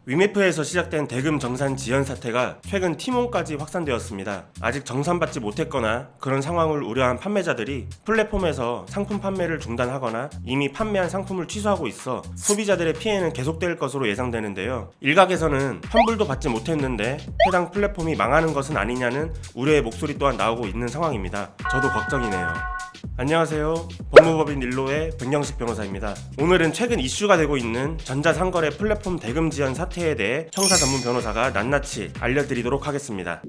위메프에서 시작된 대금 정산 지연 사태가 최근 티몬까지 확산되었습니다. 아직 정산받지 못했거나 그런 상황을 우려한 판매자들이 플랫폼에서 상품 판매를 중단하거나 이미 판매한 상품을 취소하고 있어 소비자들의 피해는 계속될 것으로 예상되는데요. 일각에서는 환불도 받지 못했는데 해당 플랫폼이 망하는 것은 아니냐는 우려의 목소리 또한 나오고 있는 상황입니다. 저도 걱정이네요. 안녕하세요. 법무법인 일로의 백영식 변호사입니다. 오늘은 최근 이슈가 되고 있는 전자상거래 플랫폼 대금 지연 사태에 대해 형사 전문 변호사가 낱낱이 알려드리도록 하겠습니다.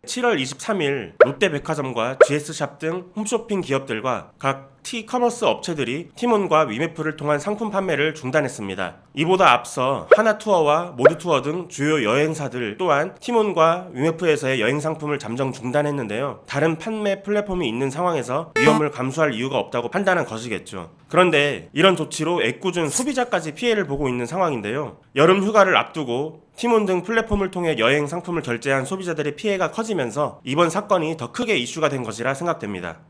7월 23일 롯데백화점과 GS샵 등 홈쇼핑 기업들과 각 티커머스 업체들이 티몬과 위메프를 통한 상품 판매를 중단했습니다. 이보다 앞서 하나투어와 모두투어 등 주요 여행사들 또한 티몬과 위메프에서의 여행 상품을 잠정 중단했는데요. 다른 판매 플랫폼이 있는 상황에서 위험을 감수할 이유가 없다고 판단한 것이겠죠. 그런데 이런 조치로 애꿎은 소비자까지 피해를 보고 있는 상황인데요. 여름 휴가를 앞두고 티몬 등 플랫폼을 통해 여행 상품을 결제한 소비자들의 피해가 커지면서 이번 사건이 더 크게 이슈가 된 것이라 생각됩니다.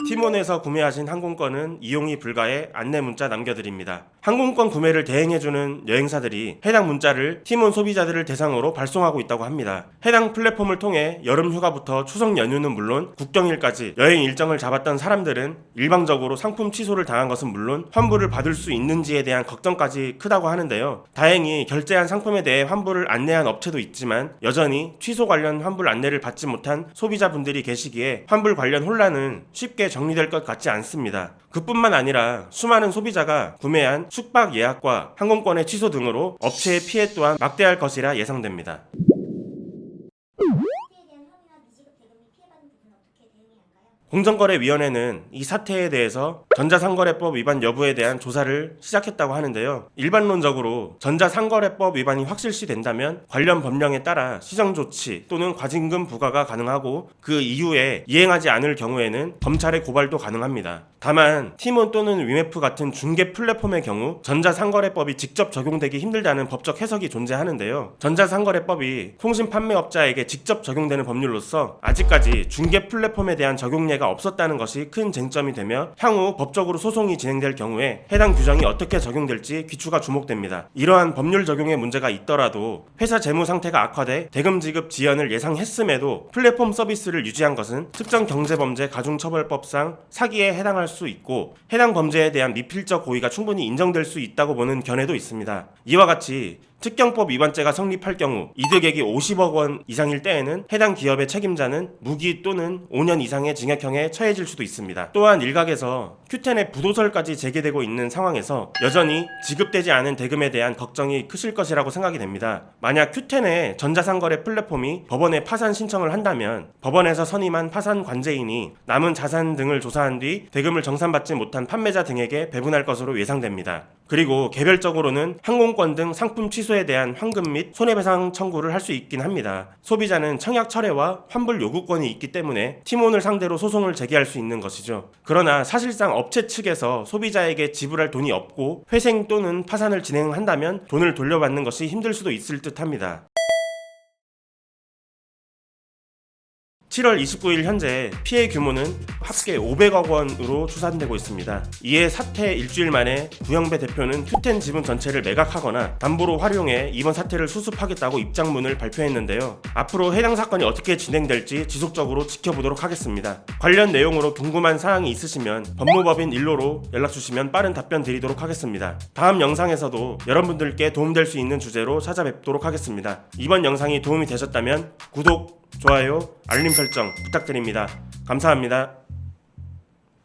티몬에서 구매하신 항공권은 이용이 불가해 안내 문자 남겨드립니다. 항공권 구매를 대행해주는 여행사들이 해당 문자를 티몬 소비자들을 대상으로 발송하고 있다고 합니다. 해당 플랫폼을 통해 여름 휴가부터 추석 연휴는 물론 국경일까지 여행 일정을 잡았던 사람들은 일방적으로 상품 취소를 당한 것은 물론 환불을 받을 수 있는지에 대한 걱정까지 크다고 하는데요. 다행히 결제한 상품에 대해 환불을 안내한 업체도 있지만 여전히 취소 관련 환불 안내를 받지 못한 소비자분들이 계시기에 환불 관련 혼란은 쉽게 정리될 것 같지 않습니다. 그뿐만 아니라 수많은 소비자가 구매한 숙박 예약과 항공권의 취소 등으로 업체의 피해 또한 막대할 것이라 예상됩니다. 공정거래위원회는 이 사태에 대해서 전자상거래법 위반 여부에 대한 조사를 시작했다고 하는데요. 일반론적으로 전자상거래법 위반이 확실시 된다면 관련 법령에 따라 시정조치 또는 과징금 부과가 가능하고 그 이후에 이행하지 않을 경우에는 검찰의 고발도 가능합니다. 다만 티몬 또는 위메프 같은 중개 플랫폼의 경우 전자상거래법이 직접 적용되기 힘들다는 법적 해석이 존재하는데요. 전자상거래법이 통신판매업자에게 직접 적용되는 법률로서 아직까지 중개 플랫폼에 대한 적용례가 없었다는 것이 큰 쟁점이 되며 향후 법적으로 소송이 진행될 경우에 해당 규정이 어떻게 적용될지 귀추가 주목됩니다. 이러한 법률 적용에 문제가 있더라도 회사 재무 상태가 악화돼 대금 지급 지연을 예상했음에도 플랫폼 서비스를 유지한 것은 특정 경제범죄 가중처벌법상 사기에 해당할 수 있고 해당 범죄에 대한 미필적 고의가 충분히 인정될 수 있다고 보는 견해도 있습니다. 이와 같이 특경법 위반죄가 성립할 경우 이득액이 50억 원 이상일 때에는 해당 기업의 책임자는 무기 또는 5년 이상의 징역형에 처해질 수도 있습니다. 또한 일각에서 Q10의 부도설까지 제기되고 있는 상황에서 여전히 지급되지 않은 대금에 대한 걱정이 크실 것이라고 생각이 됩니다. 만약 Q10의 전자상거래 플랫폼이 법원에 파산 신청을 한다면 법원에서 선임한 파산 관제인이 남은 자산 등을 조사한 뒤 대금을 정산받지 못한 판매자 등에게 배분할 것으로 예상됩니다. 그리고 개별적으로는 항공권 등 상품 취소에 대한 환금 및 손해배상 청구를 할 수 있긴 합니다. 소비자는 청약 철회와 환불 요구권이 있기 때문에 티몬을 상대로 소송을 제기할 수 있는 것이죠. 그러나 사실상 업체 측에서 소비자에게 지불할 돈이 없고 회생 또는 파산을 진행한다면 돈을 돌려받는 것이 힘들 수도 있을 듯 합니다. 7월 29일 현재 피해 규모는 합계 500억 원으로 추산되고 있습니다. 이에 사태 일주일 만에 구영배 대표는 Q10 지분 전체를 매각하거나 담보로 활용해 이번 사태를 수습하겠다고 입장문을 발표했는데요. 앞으로 해당 사건이 어떻게 진행될지 지속적으로 지켜보도록 하겠습니다. 관련 내용으로 궁금한 사항이 있으시면 법무법인 일로로 연락주시면 빠른 답변 드리도록 하겠습니다. 다음 영상에서도 여러분들께 도움될 수 있는 주제로 찾아뵙도록 하겠습니다. 이번 영상이 도움이 되셨다면 구독, 좋아요, 알림 설정 부탁드립니다. 감사합니다.